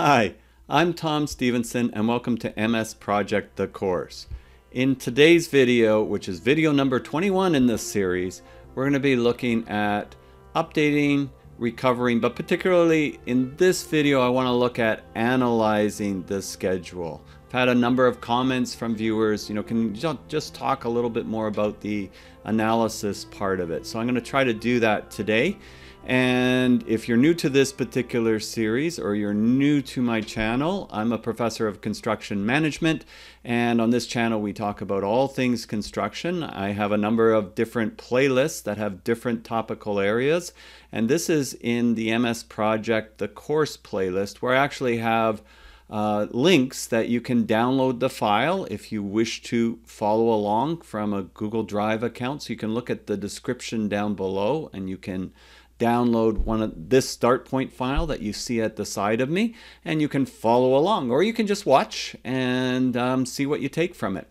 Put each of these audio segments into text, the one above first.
Hi, I'm Tom Stephenson and welcome to MS Project the Course. In today's video, which is video number 21 in this series, we're going to be looking at updating, recovering, but particularly in this video I want to look at analyzing the schedule. I've had a number of comments from viewers, can you just talk a little bit more about the analysis part of it. So I'm going to try to do that today. And if you're new to this particular series or you're new to my channel, I'm a professor of construction management, and on this channel we talk about all things construction. I have a number of different playlists that have different topical areas, and this is in the MS Project the Course playlist, where I actually have links that you can download the file if you wish to follow along from a Google Drive account. So you can look at the description down below and you can download one of this start point file that you see at the side of me, and you can follow along, or you can just watch and see what you take from it.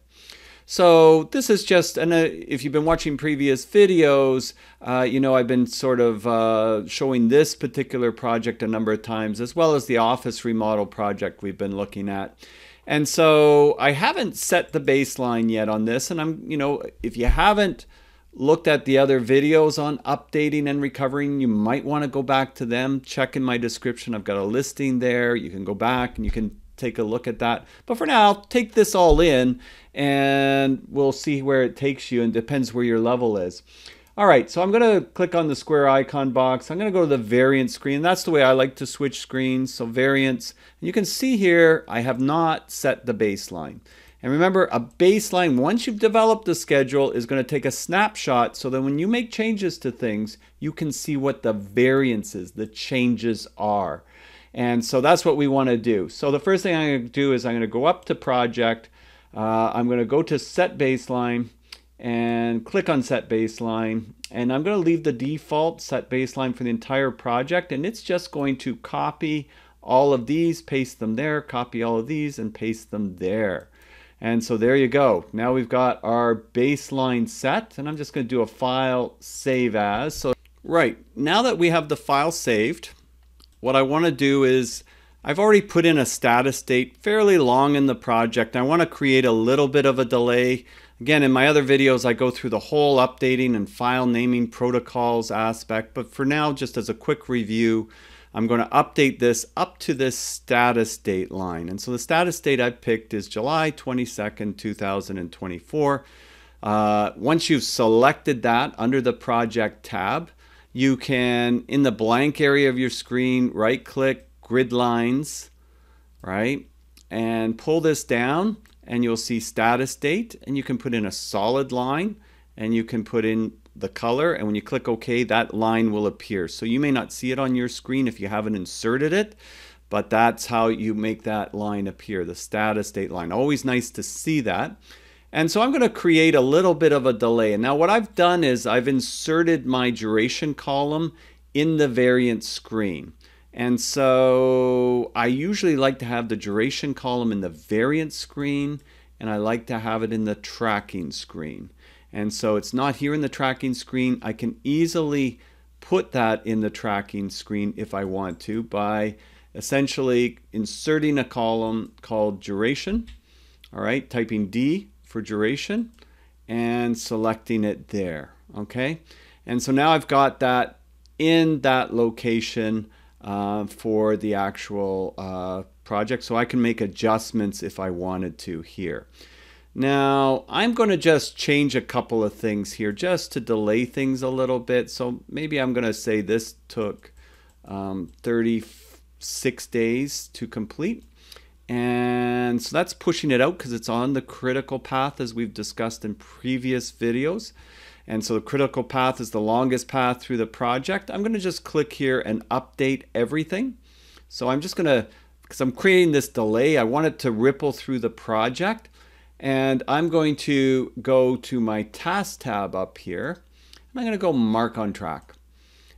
So this is just, and if you've been watching previous videos, I've been sort of showing this particular project a number of times, as well as the office remodel project we've been looking at. And so I haven't set the baseline yet on this, and if you haven't looked at the other videos on updating and recovering, you might want to go back to them. Check in my description. I've got a listing there. You can go back and you can take a look at that. But for now, take this all in and we'll see where it takes you, and depends where your level is. All right, so I'm going to click on the square icon box. I'm going to go to the variant screen. That's the way I like to switch screens. So variants. And you can see here, I have not set the baseline. And remember, a baseline, once you've developed the schedule, is going to take a snapshot so that when you make changes to things, you can see what the variances, the changes are. And so that's what we want to do. So the first thing I'm going to do is I'm going to go up to Project. I'm going to go to Set Baseline and click on Set Baseline. And I'm going to leave the default Set Baseline for the entire project. And it's just going to copy all of these, paste them there, copy all of these, and paste them there. And so there you go. Now we've got our baseline set, and I'm just going to do a file save as. So right, now that we have the file saved, what I want to do is, I've already put in a status date fairly long in the project. I want to create a little bit of a delay. Again, in my other videos, I go through the whole updating and file naming protocols aspect, but for now, just as a quick review, I'm going to update this up to this status date line. And so the status date I picked is July 22nd, 2024. Once you've selected that under the project tab, you can, in the blank area of your screen, right click grid lines, right? And pull this down and you'll see status date, and you can put in a solid line and you can put in the color, and when you click OK, that line will appear. So you may not see it on your screen if you haven't inserted it, but that's how you make that line appear, the status date line. Always nice to see that. And so I'm going to create a little bit of a delay. And now what I've done is I've inserted my duration column in the variant screen. And so I usually like to have the duration column in the variant screen, and I like to have it in the tracking screen. And so it's not here in the tracking screen. I can easily put that in the tracking screen if I want to by essentially inserting a column called duration. All right, typing D for duration and selecting it there. Okay, and so now I've got that in that location for the actual project, so I can make adjustments if I wanted to here. Now, I'm going to just change a couple of things here just to delay things a little bit. So maybe I'm going to say this took 36 days to complete. And so that's pushing it out because it's on the critical path, as we've discussed in previous videos. And so the critical path is the longest path through the project. I'm going to just click here and update everything. So I'm just going to, because I'm creating this delay, I want it to ripple through the project. And I'm going to go to my task tab up here, and I'm going to go mark on track.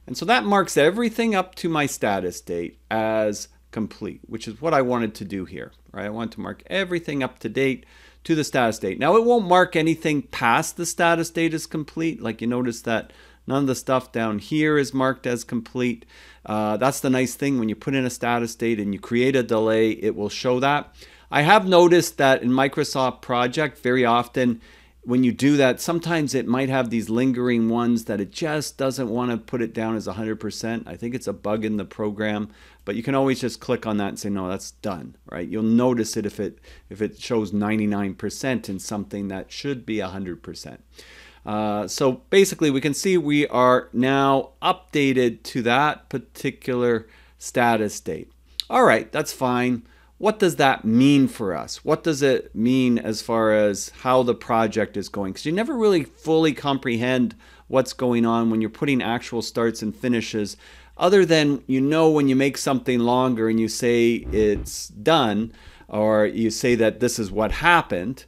And so that marks everything up to my status date as complete, which is what I wanted to do here, right? I want to mark everything up to date to the status date. Now it won't mark anything past the status date as complete. Like you notice that None of the stuff down here is marked as complete. That's the nice thing. When you put in a status date and you create a delay, it will show that. I have noticed that in Microsoft Project, very often when you do that, sometimes it might have these lingering ones that it just doesn't want to put it down as 100%. I think it's a bug in the program, but you can always just click on that and say, no, that's done, right? You'll notice it if it shows 99% in something that should be 100%. So basically we can see we are now updated to that particular status date. All right, that's fine. What does that mean for us? What does it mean as far as how the project is going? Because you never really fully comprehend what's going on when you're putting actual starts and finishes, other than, you know, when you make something longer and you say it's done, or you say that this is what happened,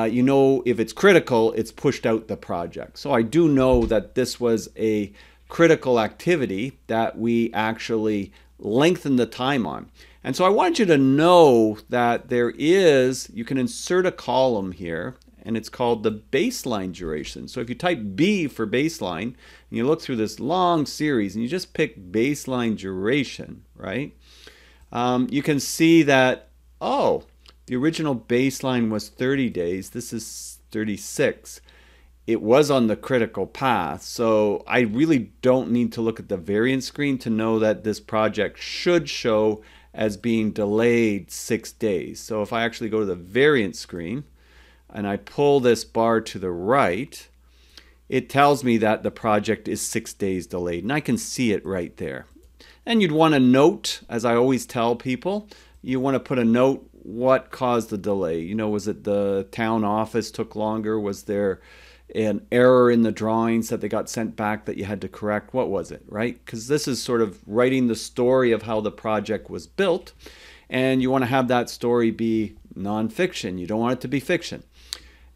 you know, if it's critical, it's pushed out the project. So I do know that this was a critical activity that we actually lengthened the time on. And so I want you to know that you can insert a column here, and it's called the baseline duration. So if you type B for baseline, and you look through this long series, and you just pick baseline duration, right? You can see that, oh, the original baseline was 30 days. This is 36. It was on the critical path, so I really don't need to look at the variance screen to know that this project should show as being delayed 6 days. So if I actually go to the variance screen and I pull this bar to the right, it tells me that the project is 6 days delayed, and I can see it right there. And you'd want to note, as I always tell people, you want to put a note what caused the delay. You know, was it the town office took longer? Was there an error in the drawings that they got sent back that you had to correct? What was it, right? Because this is sort of writing the story of how the project was built, and you want to have that story be nonfiction. You don't want it to be fiction.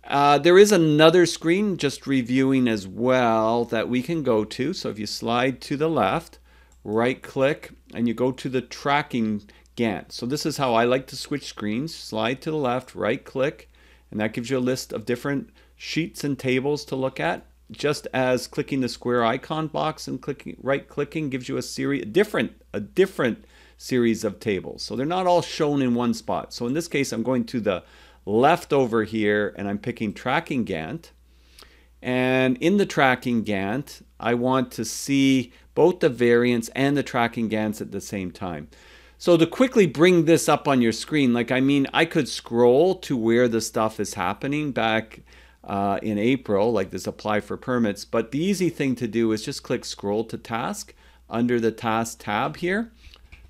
There is another screen just reviewing as well that we can go to. So if you slide to the left, right click, and you go to the tracking Gantt. So this is how I like to switch screens. Slide to the left, right click, and that gives you a list of different sheets and tables to look at, just as clicking the square icon box and right clicking gives you a different series of tables. So they're not all shown in one spot. So in this case, I'm going to the left over here and I'm picking tracking Gantt. And in the tracking Gantt, I want to see both the variance and the tracking Gantts at the same time. So to quickly bring this up on your screen, I could scroll to where the stuff is happening back in April, like this apply for permits, but the easy thing to do is just click scroll to task under the task tab here.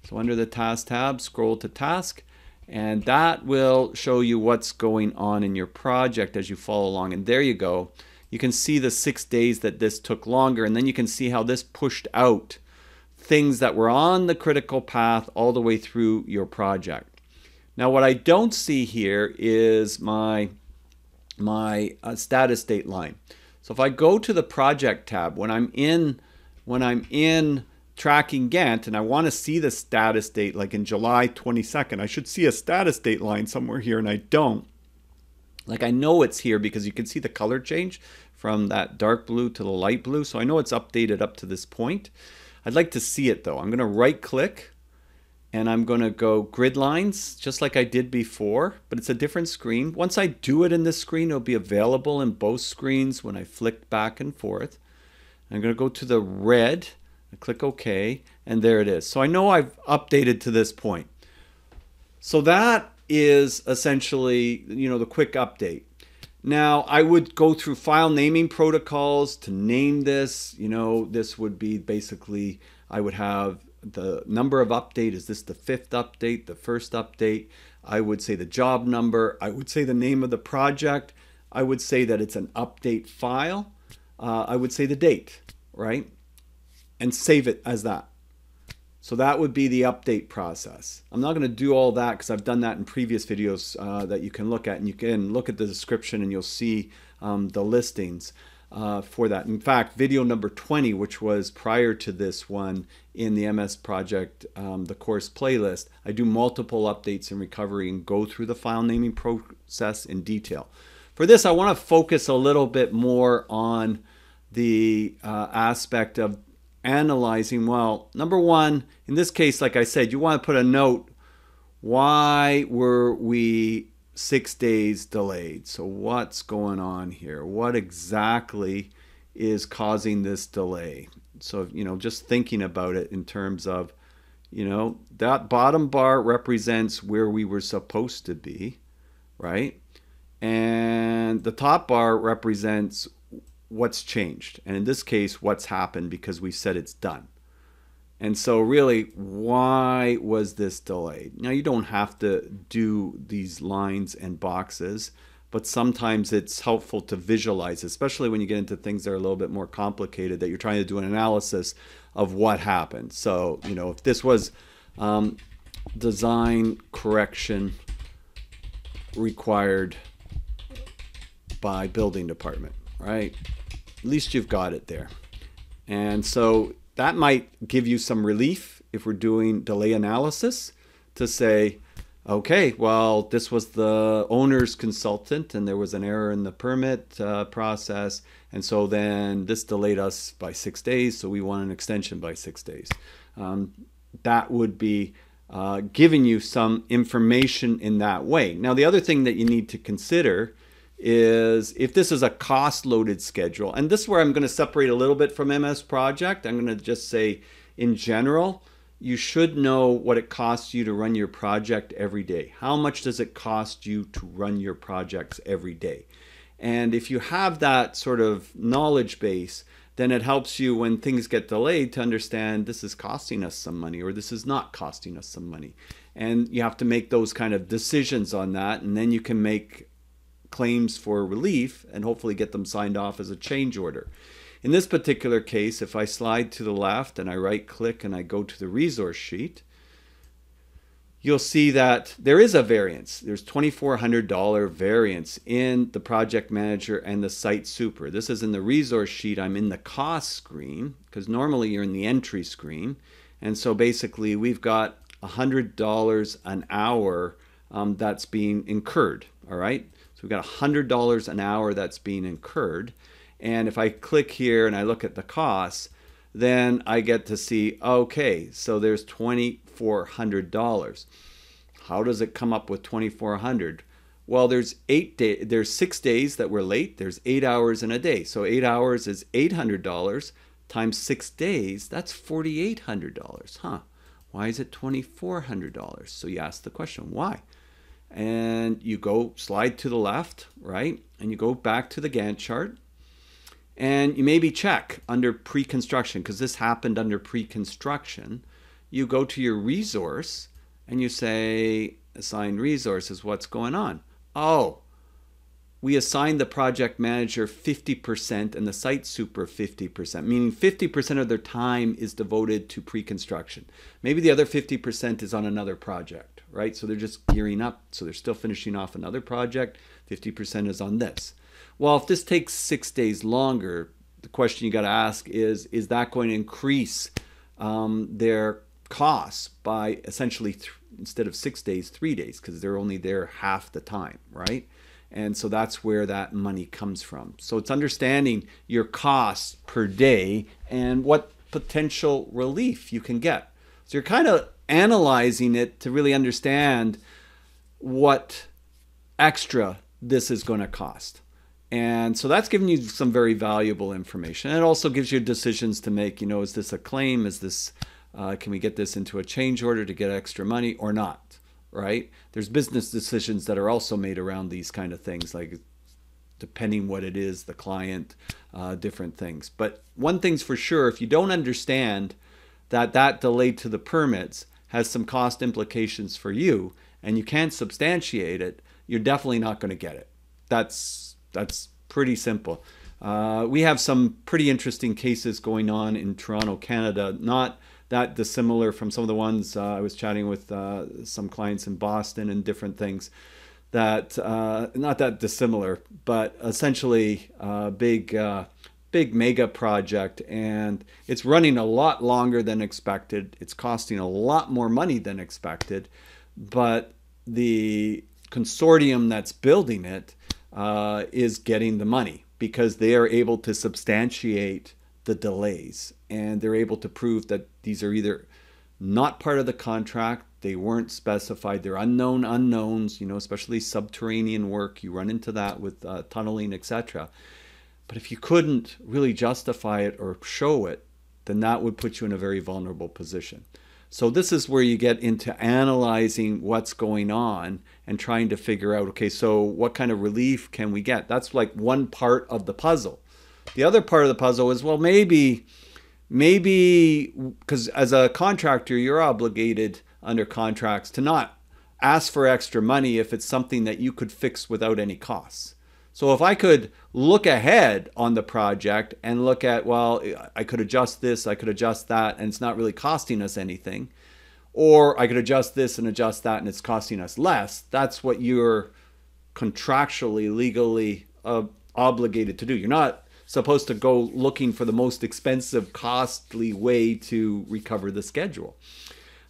So under the task tab, scroll to task, and that will show you what's going on in your project as you follow along. And there you go. You can see the 6 days that this took longer, and then you can see how this pushed out things that were on the critical path all the way through your project. Now what I don't see here is my status date line. So if I go to the project tab, when I'm in tracking Gantt and I want to see the status date, like in July 22nd, I should see a status date line somewhere here, and I don't. Like, I know it's here because you can see the color change from that dark blue to the light blue, so I know it's updated up to this point. I'd like to see it though. I'm going to right click and I'm going to go grid lines just like I did before, but it's a different screen. Once I do it in this screen, it'll be available in both screens when I flick back and forth. I'm going to go to the red, I click OK, and there it is. So I know I've updated to this point. So that is essentially, the quick update. Now I would go through file naming protocols to name this. This would be basically, I would have the number of update. Is this the 5th update, the 1st update? I would say the job number. I would say the name of the project. I would say that it's an update file. I would say the date, right? And save it as that. So that would be the update process. I'm not going to do all that because I've done that in previous videos that you can look at, and you can look at the description and you'll see the listings for that. In fact, video number 20, which was prior to this one in the MS Project, the course playlist, I do multiple updates and recovery and go through the file naming process in detail. For this, I want to focus a little bit more on the aspect of analyzing, well, number one, in this case, like I said, you want to put a note, why were we 6 days delayed? So what's going on here? What exactly is causing this delay? So, just thinking about it in terms of, that bottom bar represents where we were supposed to be, right? And the top bar represents what's changed. And in this case, what's happened because we said it's done. And so really, why was this delayed? Now, you don't have to do these lines and boxes, but sometimes it's helpful to visualize, especially when you get into things that are a little bit more complicated, that you're trying to do an analysis of what happened. So, if this was design correction required by building department, right? At least you've got it there. And so that might give you some relief if we're doing delay analysis to say, okay, well, this was the owner's consultant and there was an error in the permit process. And so then this delayed us by 6 days. So we want an extension by 6 days. That would be giving you some information in that way. Now, the other thing that you need to consider is if this is a cost-loaded schedule, and this is where I'm going to separate a little bit from MS Project. I'm going to just say, in general, you should know what it costs you to run your project every day. How much does it cost you to run your projects every day? And if you have that sort of knowledge base, then it helps you when things get delayed to understand this is costing us some money or this is not costing us some money. And you have to make those kind of decisions on that, and then you can make claims for relief and hopefully get them signed off as a change order. In this particular case, if I slide to the left and I right click and I go to the resource sheet, you'll see that there is a variance. There's $2,400 variance in the project manager and the site super. This is in the resource sheet. I'm in the cost screen because normally you're in the entry screen. And so basically we've got $100 an hour that's being incurred, all right? So we've got $100 an hour that's being incurred. And if I click here and I look at the costs, then I get to see, okay, so there's $2,400. How does it come up with $2,400? Well, there's 6 days that we're late. There's 8 hours in a day. So 8 hours is $800 times 6 days. That's $4,800. Huh? Why is it $2,400? So you ask the question, why? And you go slide to the left, right? And you go back to the Gantt chart. And you maybe check under pre-construction, because this happened under pre-construction. You go to your resource and you say, assign resources, what's going on? Oh, we assigned the project manager 50% and the site super 50%, meaning 50% of their time is devoted to pre-construction. Maybe the other 50% is on another project, right? So they're just gearing up. So they're still finishing off another project. 50% is on this. Well, if this takes 6 days longer, the question you got to ask is that going to increase their costs by essentially, instead of 6 days, 3 days, because they're only there half the time, right? And so that's where that money comes from. So it's understanding your costs per day and what potential relief you can get. So you're kind of analyzing it to really understand what extra this is going to cost. And so that's giving you some very valuable information. And it also gives you decisions to make, is this a claim? Is this, can we get this into a change order to get extra money or not, right? There's business decisions that are also made around these kind of things, like depending what it is, the client, different things. But one thing's for sure, if you don't understand that delay to the permits has some cost implications for you and you can't substantiate it, you're definitely not going to get it. That's pretty simple. We have some pretty interesting cases going on in Toronto, Canada, not that dissimilar from some of the ones I was chatting with some clients in Boston and different things that, not that dissimilar, but essentially big mega project, and it's running a lot longer than expected. It's costing a lot more money than expected, but the consortium that's building it is getting the money, because they are able to substantiate the delays, and they're able to prove that these are either not part of the contract, they weren't specified, they're unknown unknowns, especially subterranean work. You run into that with tunneling, etc. But if you couldn't really justify it or show it, then that would put you in a very vulnerable position. So this is where you get into analyzing what's going on and trying to figure out, okay, so what kind of relief can we get? That's like one part of the puzzle. The other part of the puzzle is, well, maybe, because as a contractor, you're obligated under contracts to not ask for extra money if it's something that you could fix without any costs. So if I could look ahead on the project and look at, well, I could adjust this, I could adjust that, and it's not really costing us anything, or I could adjust this and adjust that and it's costing us less, that's what you're contractually, legally obligated to do. You're not supposed to go looking for the most expensive, costly way to recover the schedule.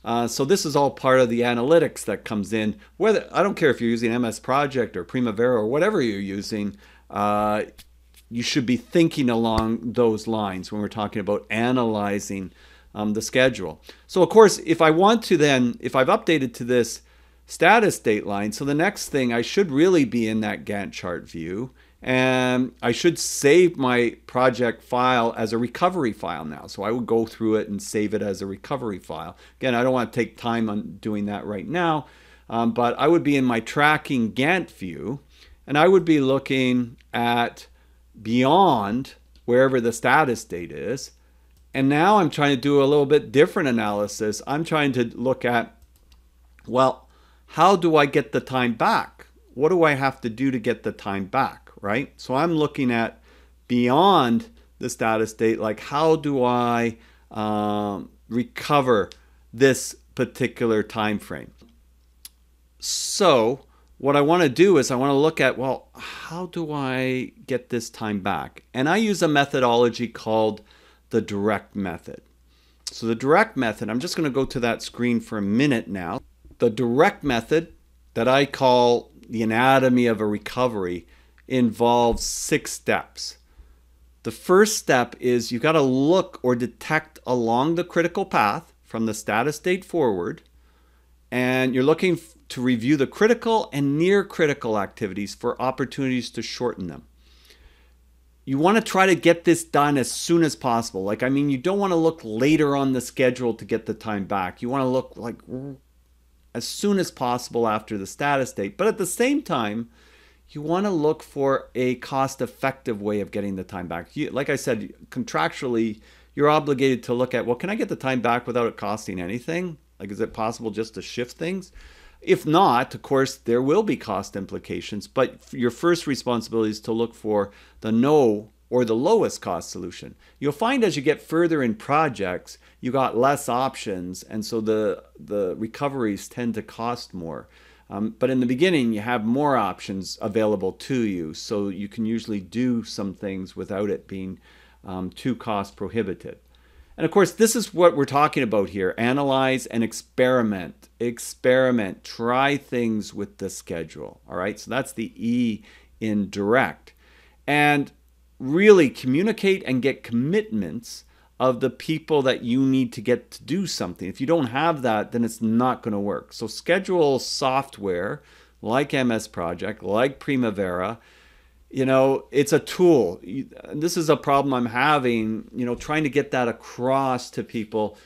So this is all part of the analytics that comes in. Whether, I don't care if you're using MS Project or Primavera or whatever you're using, you should be thinking along those lines when we're talking about analyzing the schedule. So of course, if I want to then, if I've updated to this status date line, so the next thing I should really be in that Gantt chart view, and I should save my project file as a recovery file now. So I would go through it and save it as a recovery file. Again, I don't want to take time on doing that right now, but I would be in my tracking Gantt view, and I would be looking at beyond wherever the status date is. And now I'm trying to do a little bit different analysis. I'm trying to look at, well, how do I get the time back? What do I have to do to get the time back? Right? So I'm looking at beyond the status date, like how do I recover this particular time frame? So what I want to do is I want to look at, well, how do I get this time back? And I use a methodology called the direct method. So the direct method, I'm just going to go to that screen for a minute now. The direct method that I call the anatomy of a recovery involves 6 steps. The first step is you've got to look or detect along the critical path from the status date forward, and you're looking to review the critical and near critical activities for opportunities to shorten them. You want to try to get this done as soon as possible. Like, I mean, you don't want to look later on the schedule to get the time back. You want to look like as soon as possible after the status date, but at the same time, you want to look for a cost-effective way of getting the time back. Like I said, contractually, you're obligated to look at, well, can I get the time back without it costing anything? Like, is it possible just to shift things? If not, of course, there will be cost implications, but your first responsibility is to look for the no or the lowest cost solution. You'll find as you get further in projects, you got less options, and so the recoveries tend to cost more. But in the beginning, you have more options available to you, so you can usually do some things without it being too cost prohibitive. And of course, this is what we're talking about here. Analyze and experiment. Experiment. Try things with the schedule. All right, so that's the E in direct. And really communicate and get commitments of the people that you need to get to do something. If you don't have that, then it's not going to work. So schedule software like MS Project, like Primavera, it's a tool. This is a problem I'm having, trying to get that across to people.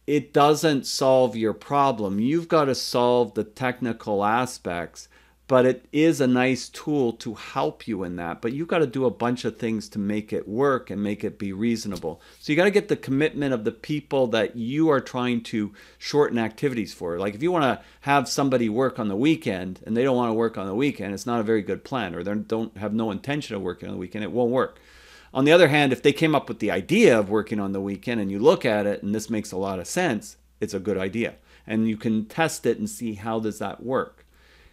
It doesn't solve your problem. You've got to solve the technical aspects, but it is a nice tool to help you in that. But you've got to do a bunch of things to make it work and make it be reasonable. So you got to get the commitment of the people that you are trying to shorten activities for. Like if you want to have somebody work on the weekend and they don't want to work on the weekend, it's not a very good plan, or they don't have no intention of working on the weekend, it won't work. On the other hand, if they came up with the idea of working on the weekend and you look at it and this makes a lot of sense, it's a good idea. And you can test it and see how does that work.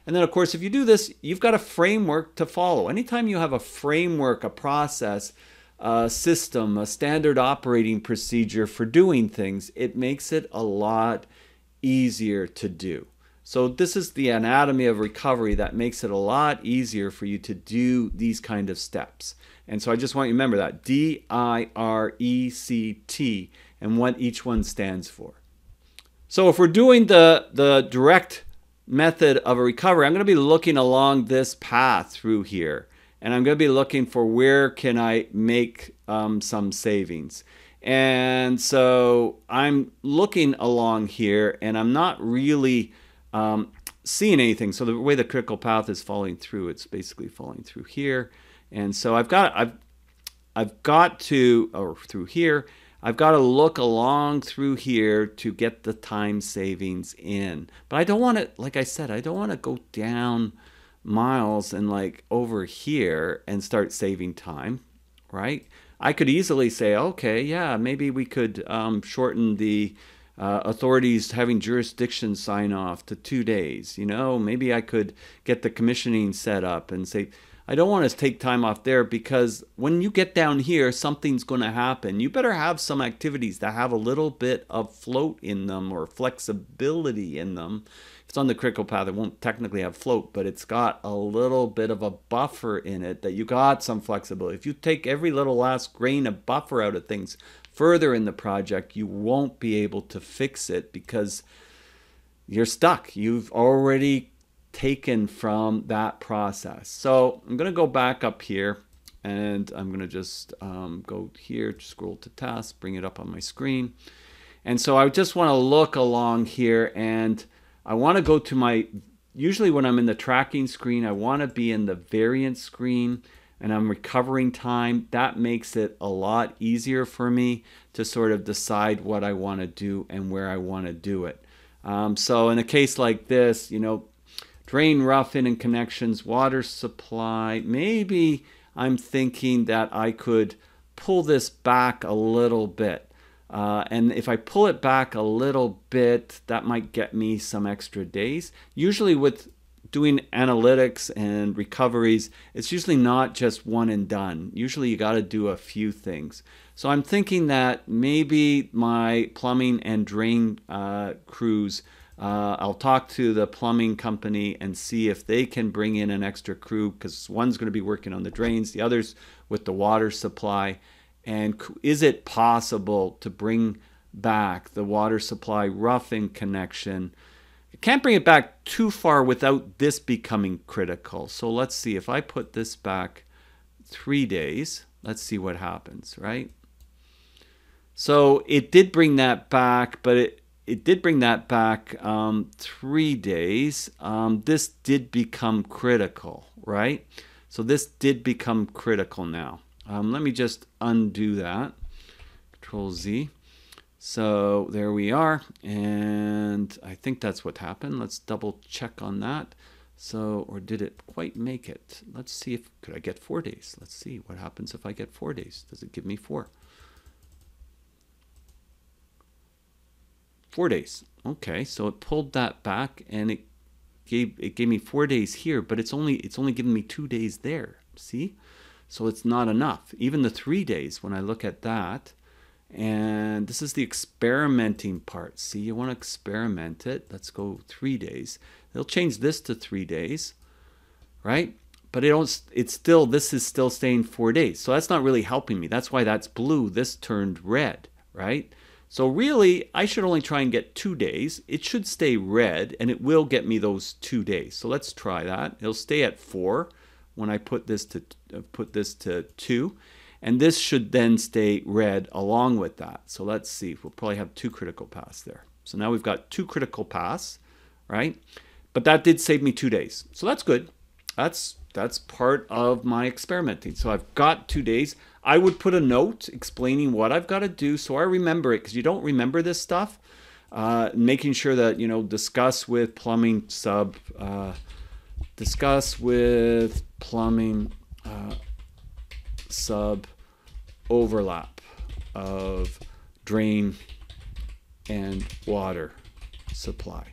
And then, of course, if you do this, you've got a framework to follow. Anytime you have a framework, a process, a system, a standard operating procedure for doing things, it makes it a lot easier to do. So this is the anatomy of recovery that makes it a lot easier for you to do these kind of steps. And so I just want you to remember that, D-I-R-E-C-T, and what each one stands for. So if we're doing the direct method of a recovery, I'm going to be looking along this path through here. And I'm going to be looking for where can I make some savings. And so I'm looking along here, and I'm not really seeing anything. So the way the critical path is falling through, it's basically falling through here. And so I've got to, or through here, I've got to look along through here to get the time savings in. But I don't want to, like I said, I don't want to go down miles and like over here and start saving time, right? I could easily say, okay, yeah, maybe we could shorten the authorities having jurisdiction sign off to 2 days. You know, maybe I could get the commissioning set up and say, I don't want to take time off there, because when you get down here, something's going to happen. You better have some activities that have a little bit of float in them or flexibility in them. If it's on the critical path, it won't technically have float, but it's got a little bit of a buffer in it that you got some flexibility. If you take every little last grain of buffer out of things further in the project, you won't be able to fix it because you're stuck. You've already taken from that process. So I'm going to go back up here, and I'm going to just go here, scroll to tasks, bring it up on my screen. And so I just want to look along here, and I want to go to my, usually when I'm in the tracking screen, I want to be in the variance screen, and I'm recovering time. That makes it a lot easier for me to sort of decide what I want to do and where I want to do it. So in a case like this, you know, drain, rough in and connections, water supply, maybe I'm thinking that I could pull this back a little bit. And if I pull it back a little bit, that might get me some extra days. Usually with doing analytics and recoveries, it's usually not just one and done. Usually you got to do a few things. So I'm thinking that maybe my plumbing and drain crews, I'll talk to the plumbing company and see if they can bring in an extra crew, because one's going to be working on the drains, the other's with the water supply. And is it possible to bring back the water supply roughing connection? I can't bring it back too far without this becoming critical. So let's see, if I put this back 3 days, let's see what happens, right? So it did bring that back, but it did bring that back 3 days. This did become critical, right? So this did become critical now. Let me just undo that. Control Z. So there we are, and I think that's what happened. Let's double check on that. So, or did it quite make it? Let's see if, could I get 4 days? Let's see what happens if I get 4 days. Does it give me 4? 4 days. Okay, so it pulled that back, and it gave me 4 days here, but it's only giving me 2 days there. See? So it's not enough. Even the 3 days, when I look at that, and this is the experimenting part. See, you want to experiment it. Let's go 3 days. They'll change this to 3 days, right? But this is still staying 4 days. So that's not really helping me. That's why that's blue. This turned red, right? So really, I should only try and get 2 days. It should stay red, and it will get me those 2 days. So let's try that. It'll stay at 4 when I put this to 2. And this should then stay red along with that. So let's see. We'll probably have 2 critical paths there. So now we've got 2 critical paths, right? But that did save me 2 days. So that's good. That's part of my experimenting. So I've got 2 days. I would put a note explaining what I've got to do so I remember it, because you don't remember this stuff. Making sure that, you know, discuss with plumbing sub overlap of drain and water supply.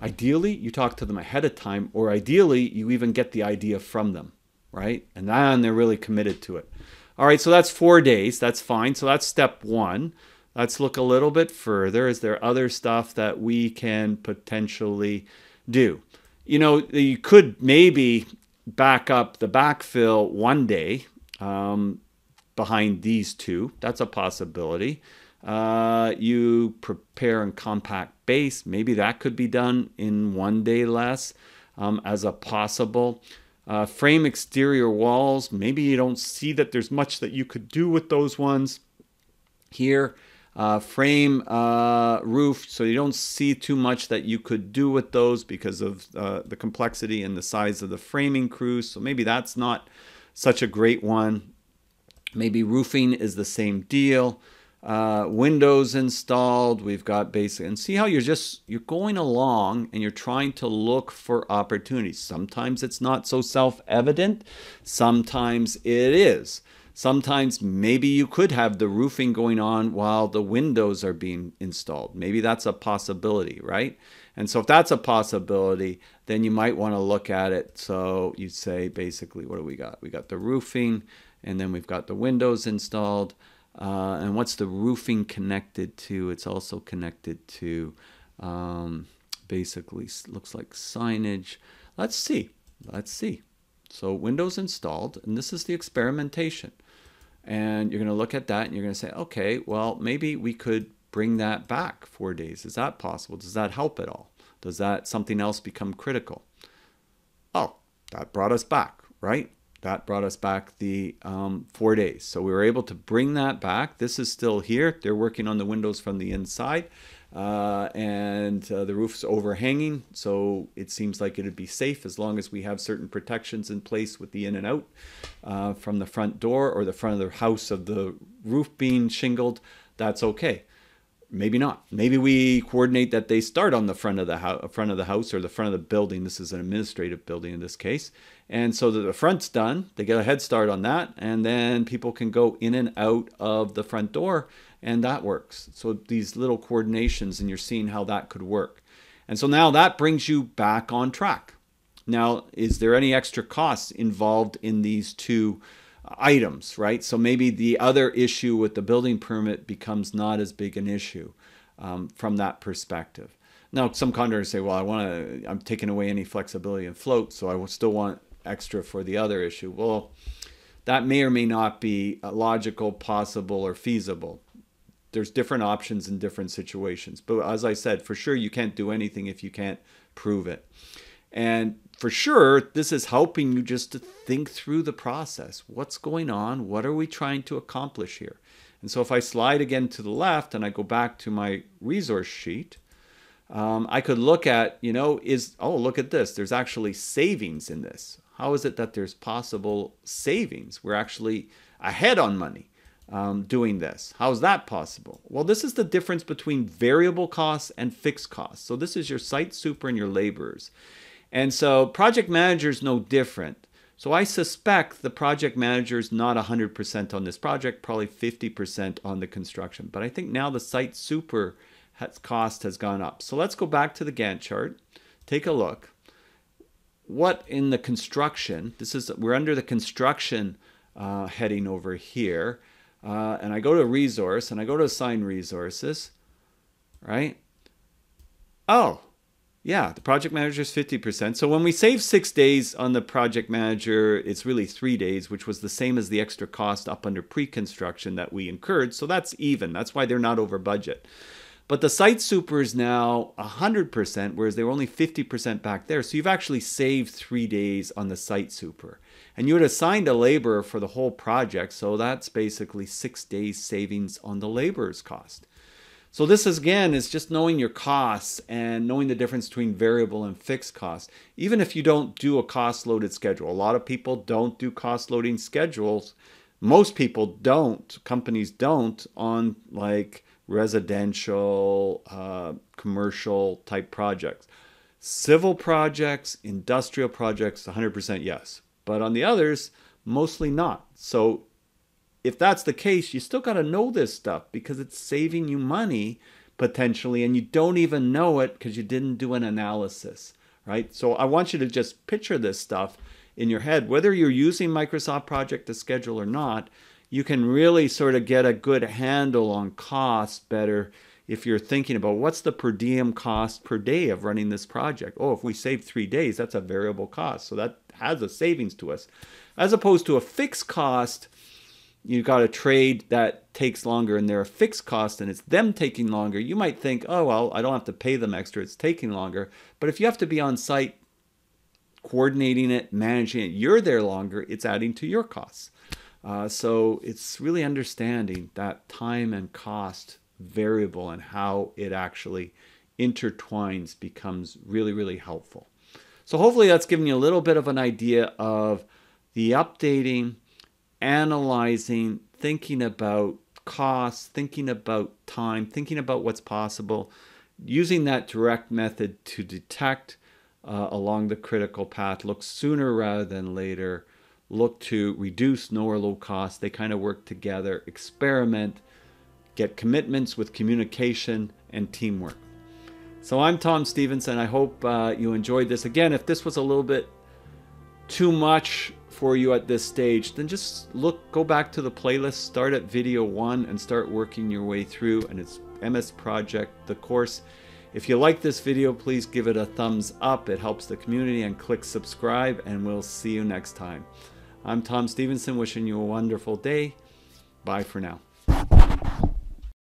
Ideally, you talk to them ahead of time, or ideally, you even get the idea from them, right? And then they're really committed to it. All right, so that's 4 days. That's fine. So that's step 1. Let's look a little bit further. Is there other stuff that we can potentially do? You know, you could maybe back up the backfill one day behind these two. That's a possibility. You prepare and compact base. Maybe that could be done in one day less as a possible. Frame exterior walls. Maybe you don't see that there's much that you could do with those ones here. Frame roof, so you don't see too much that you could do with those because of the complexity and the size of the framing crews. So maybe that's not such a great one. Maybe roofing is the same deal. Windows installed, we've got basic, and see how you're going along and you're trying to look for opportunities. Sometimes it's not so self-evident, sometimes it is. Sometimes maybe you could have the roofing going on while the windows are being installed. Maybe that's a possibility, right? And so if that's a possibility, then you might want to look at it. So you'd say basically, what do we got? We got the roofing, and then we've got the windows installed. And what's the roofing connected to? It's also connected to basically looks like signage. Let's see. So windows installed, and this is the experimentation. And you're going to look at that and you're going to say, okay, well, maybe we could bring that back 4 days. Is that possible? Does that help at all? Does that something else become critical? Oh, that brought us back, right? That brought us back the 4 days. So we were able to bring that back. This is still here. They're working on the windows from the inside. And the roof's overhanging, so it seems like it'd be safe as long as we have certain protections in place with the in and out from the front door or the front of the house of the roof being shingled. That's okay. Maybe not. Maybe we coordinate that they start on the front of the house or the front of the building. This is an administrative building in this case. And so that the front's done, they get a head start on that, and then people can go in and out of the front door, and that works. So these little coordinations, and you're seeing how that could work. And so now that brings you back on track. Now, is there any extra costs involved in these two items, right? So maybe the other issue with the building permit becomes not as big an issue from that perspective. Now, some contractors say, well, I'm taking away any flexibility in float, so I still want extra for the other issue. Well, that may or may not be logical, possible, or feasible. There's different options in different situations. But as I said, for sure, you can't do anything if you can't prove it. And for sure, this is helping you just to think through the process. What's going on? What are we trying to accomplish here? And so if I slide again to the left and I go back to my resource sheet, I could look at, look at this. There's actually savings in this. How is it that there's possible savings? We're actually ahead on money doing this. How is that possible? Well, this is the difference between variable costs and fixed costs. So this is your site super and your laborers. And so project manager is no different. So I suspect the project manager is not 100% on this project, probably 50% on the construction. But I think now the site super cost has gone up. So let's go back to the Gantt chart, take a look. What in the construction, we're under the construction heading over here. And I go to resource and I go to assign resources, right? Oh, yeah, the project manager is 50%. So when we save 6 days on the project manager, it's really 3 days, which was the same as the extra cost up under pre-construction that we incurred. So that's even. That's why they're not over budget. But the site super is now 100%, whereas they were only 50% back there. So you've actually saved 3 days on the site super. And you had assigned a laborer for the whole project. So that's basically 6 days savings on the laborer's cost. So this is, again, is just knowing your costs and knowing the difference between variable and fixed costs. Even if you don't do a cost-loaded schedule. A lot of people don't do cost-loading schedules. Most people don't. Companies don't on like residential, commercial type projects. Civil projects, industrial projects, 100% yes. But on the others, mostly not. So if that's the case, you still got to know this stuff because it's saving you money potentially, and you don't even know it because you didn't do an analysis, right? So I want you to just picture this stuff in your head, whether you're using Microsoft Project to schedule or not. you can really sort of get a good handle on cost better if you're thinking about what's the per diem cost per day of running this project. Oh, if we save 3 days, that's a variable cost. So that has a savings to us. As opposed to a fixed cost, you've got a trade that takes longer and they're a fixed cost and it's them taking longer. You might think, oh, well, I don't have to pay them extra. It's taking longer. But if you have to be on site coordinating it, managing it, you're there longer, it's adding to your costs. So it's really understanding that time and cost variable and how it actually intertwines becomes really, really helpful. So hopefully that's given you a little bit of an idea of the updating, analyzing, thinking about costs, thinking about time, thinking about what's possible, using that direct method to detect along the critical path, look sooner rather than later, look to reduce no or low cost. They kind of work together, experiment, get commitments with communication and teamwork. So I'm Tom Stephenson. I hope you enjoyed this. Again, if this was a little bit too much for you at this stage, then just go back to the playlist, start at video 1 and start working your way through, and it's MS Project, the course. If you like this video, please give it a thumbs up. It helps the community, and click subscribe, and we'll see you next time. I'm Tom Stephenson, wishing you a wonderful day. Bye for now.